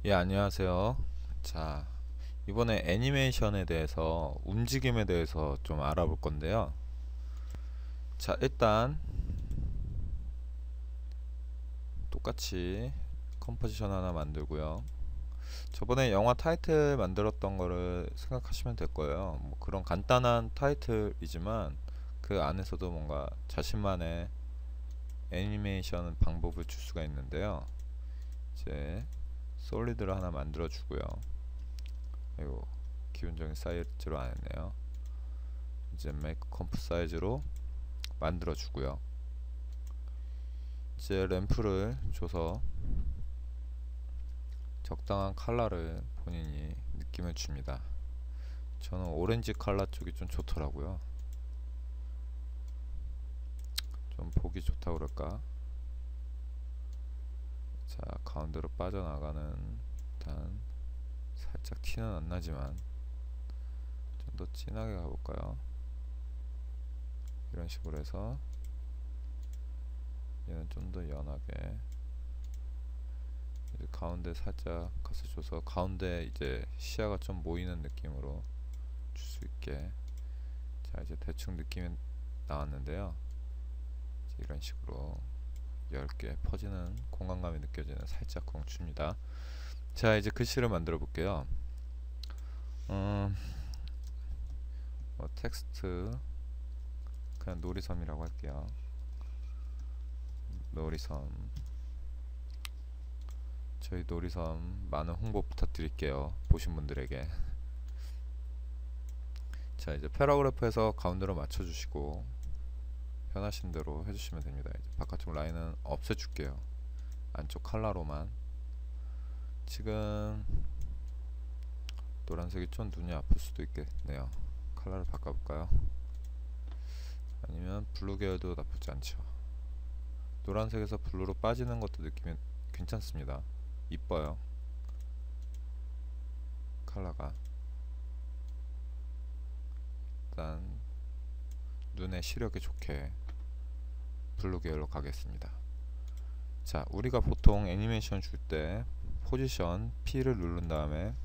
예, 안녕하세요. 자, 이번에 애니메이션에 대해서, 움직임에 대해서 좀 알아볼 건데요. 자, 일단 똑같이 컴포지션 하나 만들고요. 저번에 영화 타이틀 만들었던 거를 생각하시면 될 거예요. 뭐 그런 간단한 타이틀이지만 그 안에서도 뭔가 자신만의 애니메이션 방법을 줄 수가 있는데요. 이제 솔리드를 하나 만들어 주고요. 이거 기본적인 사이즈로 안 했네요. 이제 make comp 사이즈로 만들어 주고요. 이제 램프를 줘서 적당한 컬러를 본인이 느낌을 줍니다. 저는 오렌지 컬러 쪽이 좀 좋더라고요. 좀 보기 좋다 그럴까. 자, 가운데로 빠져나가는 듯한, 살짝 티는 안 나지만 좀 더 진하게 가볼까요. 이런 식으로 해서 얘는 좀 더 연하게, 이제 가운데 살짝 컷을 줘서 가운데 이제 시야가 좀 모이는 느낌으로 줄 수 있게. 자, 이제 대충 느낌이 나왔는데요. 이제 이런 식으로 얇게 퍼지는 공간감이 느껴지는 살짝 공추입니다. 자, 이제 글씨를 만들어 볼게요. 텍스트 그냥 놀이섬이라고 할게요. 놀이섬. 저희 놀이섬 많은 홍보 부탁드릴게요, 보신 분들에게. 자, 이제 패러그래프에서 가운데로 맞춰주시고 편하신 대로 해주시면 됩니다. 이제 바깥쪽 라인은 없애줄게요. 안쪽 컬러로만. 지금 노란색이 좀 눈이 아플 수도 있겠네요. 컬러를 바꿔볼까요? 아니면 블루 계열도 나쁘지 않죠. 노란색에서 블루로 빠지는 것도 느낌이 괜찮습니다. 이뻐요, 컬러가. 일단 눈에 시력이 좋게 블루 계열로 가겠습니다. 자, 우리가 보통 애니메이션 줄 때 포지션 P를 누른 다음에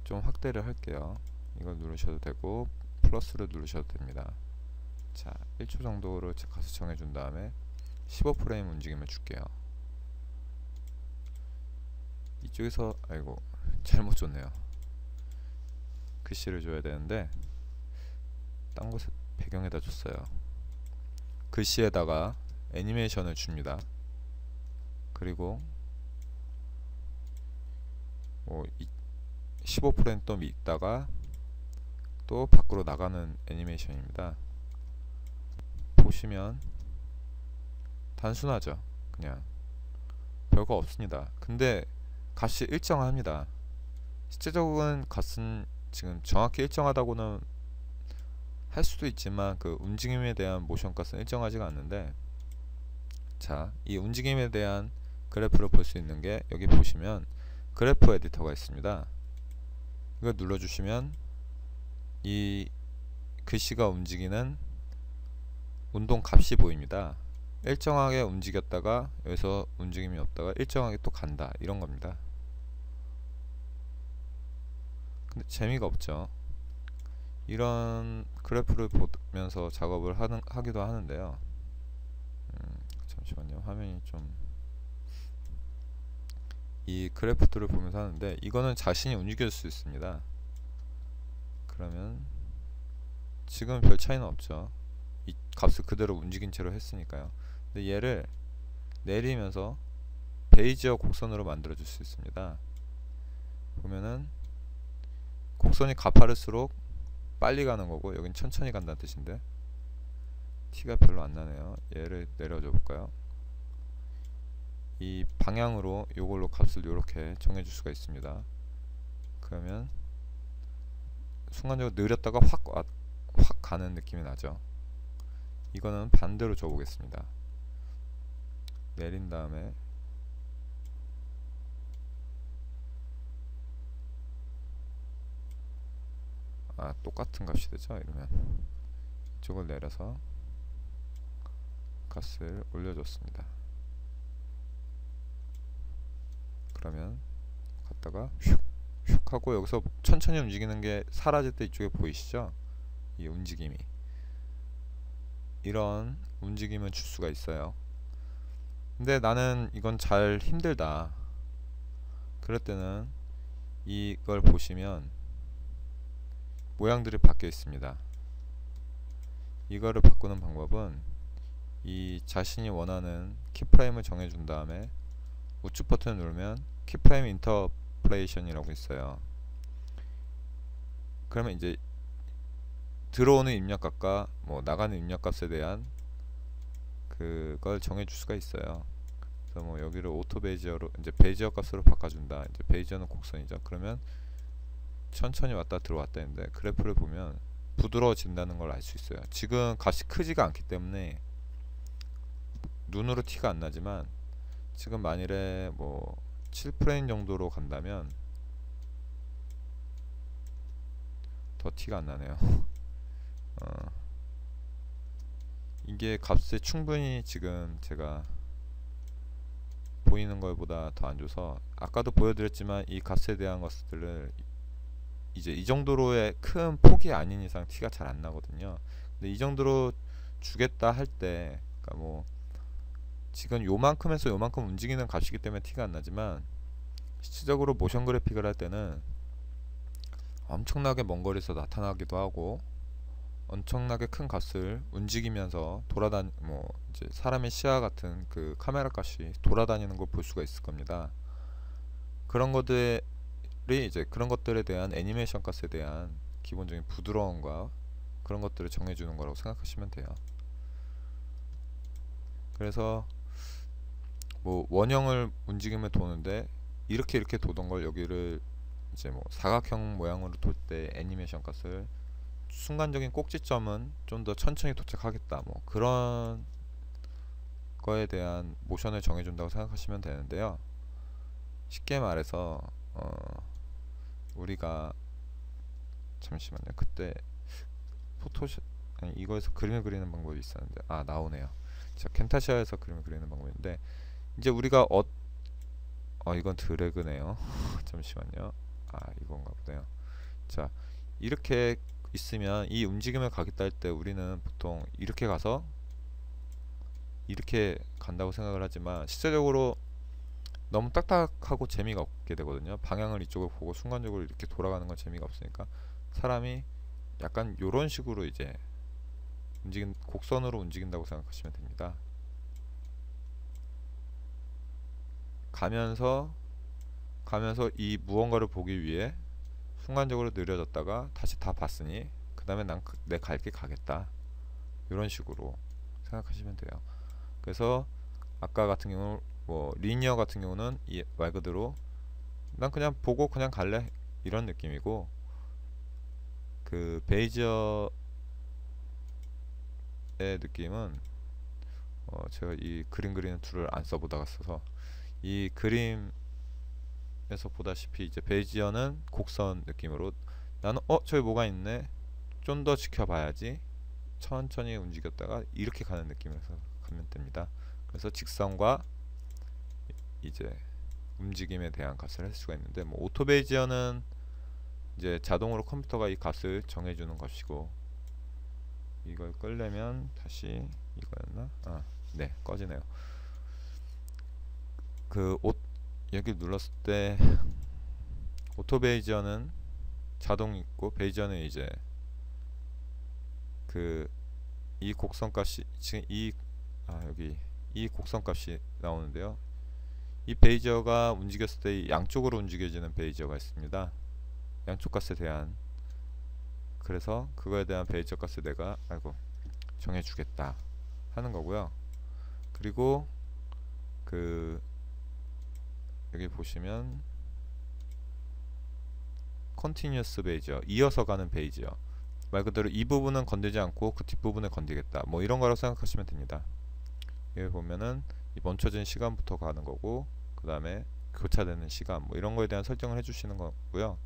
좀 확대를 할게요. 이걸 누르셔도 되고 플러스를 누르셔도 됩니다. 자, 1초 정도를 가서 정해준 다음에 15프레임 움직임을 줄게요. 이쪽에서, 아이고 잘못 줬네요. 글씨를 줘야 되는데 딴 곳에 배경에다 줬어요. 글씨에다가 애니메이션을 줍니다. 그리고 15프레임 또 있다가 또 밖으로 나가는 애니메이션입니다. 보시면 단순하죠. 그냥 별거 없습니다. 근데 값이 일정합니다. 실제적인 값은 지금 정확히 일정하다고는 할 수도 있지만 그 움직임에 대한 모션 값은 일정하지가 않는데, 자, 이 움직임에 대한 그래프를 볼 수 있는 게 여기 보시면 그래프 에디터가 있습니다. 이걸 눌러주시면 이 글씨가 움직이는 운동 값이 보입니다. 일정하게 움직였다가 여기서 움직임이 없다가 일정하게 또 간다, 이런 겁니다. 근데 재미가 없죠. 이런 그래프를 보면서 작업을 하기도 하는데요. 잠시만요, 화면이 좀. 이 그래프들을 보면서 하는데 이거는 자신이 움직일 수 있습니다. 그러면 지금 별 차이는 없죠. 이 값을 그대로 움직인 채로 했으니까요. 근데 얘를 내리면서 베이지어 곡선으로 만들어 줄 수 있습니다. 보면은 곡선이 가파를수록 빨리 가는 거고 여긴 천천히 간다는 뜻인데 티가 별로 안 나네요. 얘를 내려줘 볼까요? 이 방향으로 요걸로 값을 이렇게 정해줄 수가 있습니다. 그러면 순간적으로 느렸다가 확 가는 느낌이 나죠. 이거는 반대로 줘보겠습니다. 내린 다음에 똑같은 값이 되죠. 이러면 이쪽을 내려서 값을 올려줬습니다. 그러면 갔다가 휙 하고 여기서 천천히 움직이는 게 사라질 때 이쪽에 보이시죠? 이 움직임이, 이런 움직임을 줄 수가 있어요. 근데 나는 이건 잘 힘들다, 그럴 때는 이걸 보시면 모양들이 바뀌어 있습니다. 이거를 바꾸는 방법은 이 자신이 원하는 키프레임을 정해준 다음에 우측 버튼을 누르면 키프레임 인터폴레이션이라고 있어요. 그러면 이제 들어오는 입력값과 뭐 나가는 입력값에 대한 그걸 정해줄 수가 있어요. 그래서 뭐 여기를 오토 베이지어로, 이제 베이지어 값으로 바꿔준다. 이제 베이지어는 곡선이죠. 그러면 천천히 왔다 들어왔다 했는데 그래프를 보면 부드러워진다는 걸 알 수 있어요. 지금 값이 크지가 않기 때문에 눈으로 티가 안 나지만 지금 만일에 뭐 7프레임 정도로 간다면 더 티가 안 나네요. 이게 값에 충분히 지금 제가 보이는 것보다 더 안 줘서, 아까도 보여드렸지만 이 값에 대한 것들을 이제 이 정도로의 큰 폭이 아닌 이상 티가 잘 안 나거든요. 근데 이 정도로 주겠다 할 때, 그러니까 뭐 지금 요만큼에서 요만큼 움직이는 값이기 때문에 티가 안 나지만 실질적으로 모션 그래픽을 할 때는 엄청나게 먼 거리에서 나타나기도 하고 엄청나게 큰 값을 움직이면서 뭐 이제 사람의 시야 같은 그 카메라 값이 돌아다니는 걸 볼 수가 있을 겁니다. 그런 것들이 이제 그런 것들에 대한 애니메이션 값에 대한 기본적인 부드러움과 그런 것들을 정해주는 거라고 생각하시면 돼요. 그래서 뭐 원형을 움직임을 도는데 이렇게 도던 걸 여기를 이제 뭐 사각형 모양으로 돌 때 애니메이션 값을 순간적인 꼭지점은 좀 더 천천히 도착하겠다, 뭐 그런 거에 대한 모션을 정해준다고 생각하시면 되는데요. 쉽게 말해서 우리가 잠시만요. 그때 포토샵, 아니 이거에서 그림을 그리는 방법이 있었는데, 아 나오네요. 자, 캠타시아에서 그림을 그리는 방법인데, 이제 우리가 이건 드래그네요. 잠시만요. 아 이건가 보네요. 자, 이렇게 있으면 이 움직임을 가겠다 할 때 우리는 보통 이렇게 가서 이렇게 간다고 생각을 하지만 실제적으로 너무 딱딱하고 재미가 없게 되거든요. 방향을 이쪽을 보고 순간적으로 이렇게 돌아가는 건 재미가 없으니까 사람이 약간 요런 식으로 이제 곡선으로 움직인다고 생각하시면 됩니다. 가면서 이 무언가를 보기 위해 순간적으로 느려졌다가 다시 다 봤으니 그 다음에 난 내 갈 길 가겠다, 이런 식으로 생각하시면 돼요. 그래서 아까 같은 경우 뭐 리니어 같은 경우는 말 그대로 난 그냥 보고 그냥 갈래, 이런 느낌이고, 그 베이지어의 느낌은 제가 이 그림 그리는 툴을 안 써보다가 써서 이 그림에서 보다시피 이제 베이지어는 곡선 느낌으로 나는 저기 뭐가 있네, 좀 더 지켜봐야지, 천천히 움직였다가 이렇게 가는 느낌에서 가면 됩니다. 그래서 직선과 이제 움직임에 대한 값을 할 수가 있는데, 뭐 오토 베이지어는 이제 자동으로 컴퓨터가 이 값을 정해주는 것이고, 이걸 끌려면 다시 이거였나? 네, 꺼지네요. 여기 눌렀을 때 오토 베이지어는 자동 있고, 베이지어는 이제 이 곡선 값이 지금 여기 이 곡선 값이 나오는데요. 이 베이지어가 움직였을 때 양쪽으로 움직여지는 베이지어가 있습니다. 양쪽 값에 대한, 그래서 그거에 대한 베이지어 값을 내가 정해주겠다 하는 거고요. 그리고 여기 보시면 컨티뉴어스 베이지어, 이어서 가는 베이지어, 말 그대로 이 부분은 건들지 않고 그 뒷부분을 건드리겠다, 뭐 이런 거라고 생각하시면 됩니다. 여기 보면은 이 멈춰진 시간부터 가는 거고, 그 다음에 교차되는 시간, 뭐 이런 거에 대한 설정을 해주시는 거고요.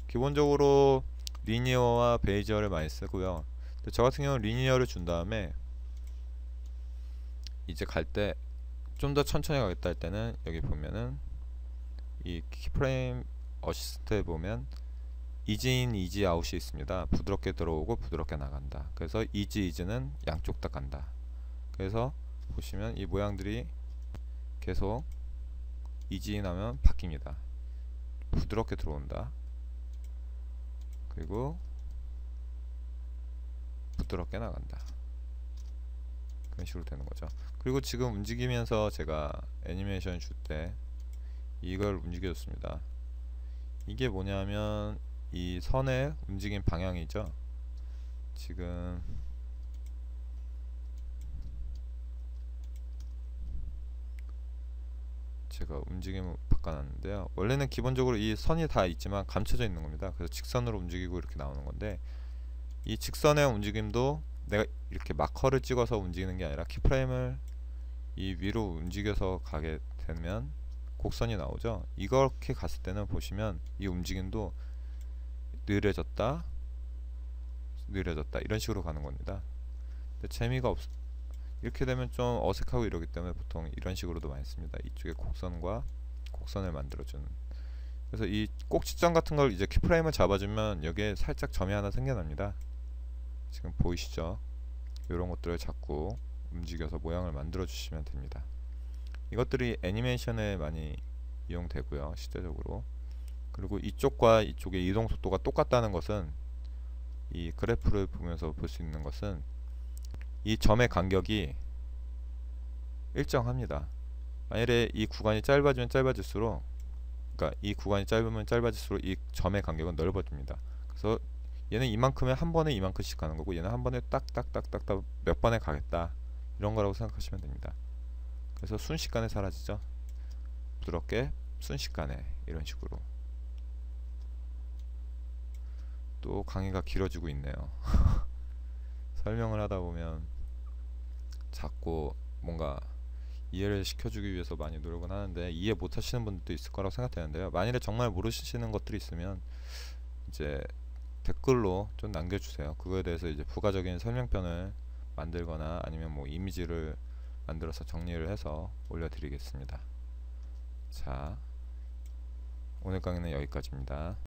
기본적으로 리니어와 베이지어를 많이 쓰고요. 근데 저 같은 경우는 리니어를 준 다음에 이제 갈 때 좀 더 천천히 가겠다 할 때는 여기 보면은 이 키프레임 어시스트에 보면 이지인 이지아웃이 있습니다. 부드럽게 들어오고 부드럽게 나간다. 그래서 이지는 양쪽 다 간다. 그래서 보시면 이 모양들이 계속 이지인 하면 바뀝니다. 부드럽게 들어온다. 그리고 부드럽게 나간다. 그런 식으로 되는 거죠. 그리고 지금 움직이면서 제가 애니메이션 줄 때 이걸 움직여줬습니다. 이게 뭐냐면 이 선의 움직임 방향이죠. 지금 제가 움직임을 바꿔놨는데요. 원래는 기본적으로 이 선이 다 있지만 감춰져 있는 겁니다. 그래서 직선으로 움직이고 이렇게 나오는 건데, 이 직선의 움직임도 내가 이렇게 마커를 찍어서 움직이는 게 아니라 키프레임을 이 위로 움직여서 가게 되면 곡선이 나오죠. 이렇게 갔을 때는 보시면 이 움직임도 느려졌다 느려졌다 이런 식으로 가는 겁니다. 근데 재미가 없 이렇게 되면 좀 어색하고 이러기 때문에 보통 이런 식으로도 많이 씁니다. 이쪽에 곡선과 곡선을 만들어주는. 그래서 이 꼭지점 같은 걸 이제 키프레임을 잡아주면 여기에 살짝 점이 하나 생겨납니다. 지금 보이시죠? 이런 것들을 자꾸 움직여서 모양을 만들어 주시면 됩니다. 이것들이 애니메이션에 많이 이용되고요, 실제적으로. 그리고 이쪽과 이쪽의 이동 속도가 똑같다는 것은, 이 그래프를 보면서 볼 수 있는 것은 이 점의 간격이 일정합니다. 만약에 이 구간이 짧아지면 짧아질수록, 그러니까 이 구간이 짧으면 짧아질수록 이 점의 간격은 넓어집니다. 그래서 얘는 이만큼에 한 번에 이만큼씩 가는 거고, 얘는 한 번에 딱딱딱딱딱 몇 번에 가겠다, 이런 거라고 생각하시면 됩니다. 그래서 순식간에 사라지죠. 부드럽게 순식간에, 이런 식으로. 또 강의가 길어지고 있네요. 설명을 하다 보면 자꾸 뭔가 이해를 시켜주기 위해서 많이 노력은 하는데 이해 못 하시는 분들도 있을 거라고 생각되는데요. 만일에 정말 모르시는 것들이 있으면 이제 댓글로 좀 남겨주세요. 그거에 대해서 이제 부가적인 설명편을 만들거나 아니면 뭐 이미지를 만들어서 정리를 해서 올려드리겠습니다. 자, 오늘 강의는 여기까지입니다.